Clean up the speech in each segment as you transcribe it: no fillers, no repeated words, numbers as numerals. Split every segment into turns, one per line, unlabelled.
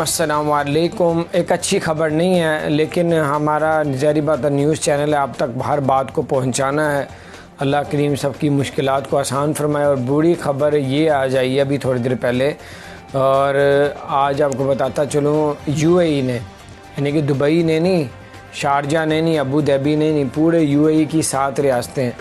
अस्सलाम वालेकुम। एक अच्छी ख़बर नहीं है, लेकिन हमारा ज़ाहिर बात न्यूज़ चैनल है, आप तक हर बात को पहुंचाना है। अल्लाह करीम सबकी मुश्किलात को आसान फरमाए। और बुरी ख़बर ये आ जाइए अभी थोड़ी देर पहले, और आज आपको बताता चलूँ, यूएई ने, यानी कि दुबई ने नहीं, शारजा ने नहीं, अबू धाबी ने नहीं, पूरे यूएई की 7 रियासतें,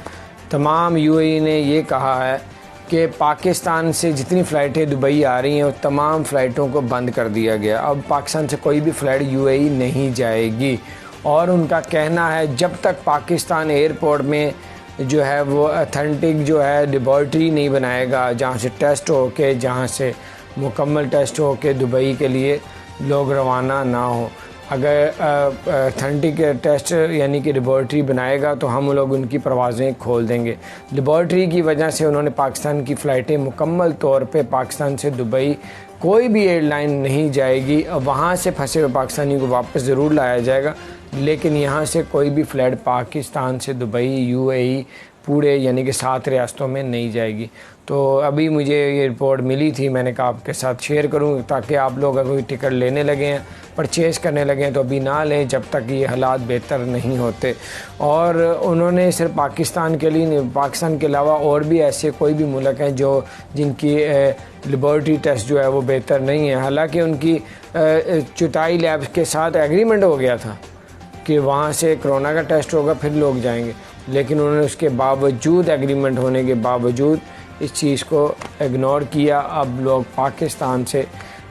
तमाम यूएई ने ये कहा है कि पाकिस्तान से जितनी फ़्लाइटें दुबई आ रही हैं, वो तमाम फ़्लाइटों को बंद कर दिया गया। अब पाकिस्तान से कोई भी फ़्लाइट यूएई नहीं जाएगी। और उनका कहना है जब तक पाकिस्तान एयरपोर्ट में जो है वो अथेंटिक जो है लेबॉर्ट्री नहीं बनाएगा, जहाँ से टेस्ट हो के, जहाँ से मुकम्मल टेस्ट हो के दुबई के लिए लोग रवाना ना हो। अगर अथेंटिक टेस्ट यानी कि लेबॉर्ट्री बनाएगा तो हम लोग उनकी परवाज़ें खोल देंगे। लेबॉर्ट्री की वजह से उन्होंने पाकिस्तान की फ़्लाइटें मुकम्मल तौर पे पाकिस्तान से दुबई कोई भी एयरलाइन नहीं जाएगी। अब वहाँ से फंसे हुए पाकिस्तानी को वापस ज़रूर लाया जाएगा, लेकिन यहाँ से कोई भी फ़्लाइट पाकिस्तान से दुबई यूएई पूरे यानी कि 7 रियासतों में नहीं जाएगी। तो अभी मुझे ये रिपोर्ट मिली थी, मैंने कहा आपके साथ शेयर करूँ, ताकि आप लोग अगर कोई टिकट लेने लगे हैं, परचेज़ करने लगे हैं, तो अभी ना लें जब तक ये हालात बेहतर नहीं होते। और उन्होंने सिर्फ पाकिस्तान के लिए नहीं, पाकिस्तान के अलावा और भी ऐसे कोई भी मुल्क हैं जिनकी लेबॉर्ट्री टेस्ट जो है वो बेहतर नहीं है। हालांकि उनकी चुटाई लैब के साथ एग्रीमेंट हो गया था कि वहाँ से कोरोना का टेस्ट होगा फिर लोग जाएंगे, लेकिन उन्होंने उसके बावजूद, एग्रीमेंट होने के बावजूद, इस चीज़ को इग्नोर किया। अब लोग पाकिस्तान से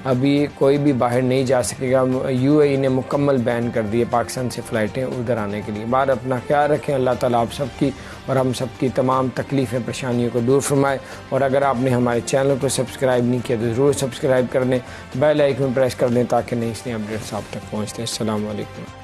अभी कोई भी बाहर नहीं जा सकेगा। यूएई ने मुकम्मल बैन कर दिए पाकिस्तान से फ़्लाइटें उधर आने के लिए। बाहर अपना ख्याल रखें। अल्लाह ताला आप सबकी और हम सबकी तमाम तकलीफ़ें, परेशानियों को दूर फरमाए। और अगर आपने हमारे चैनल को सब्सक्राइब नहीं किया तो ज़रूर सब्सक्राइब कर लें, बेल आइकन प्रेस कर लें ताकि नई अपडेट्स आप तक पहुँचते हैं। अस्सलाम वालेकुम।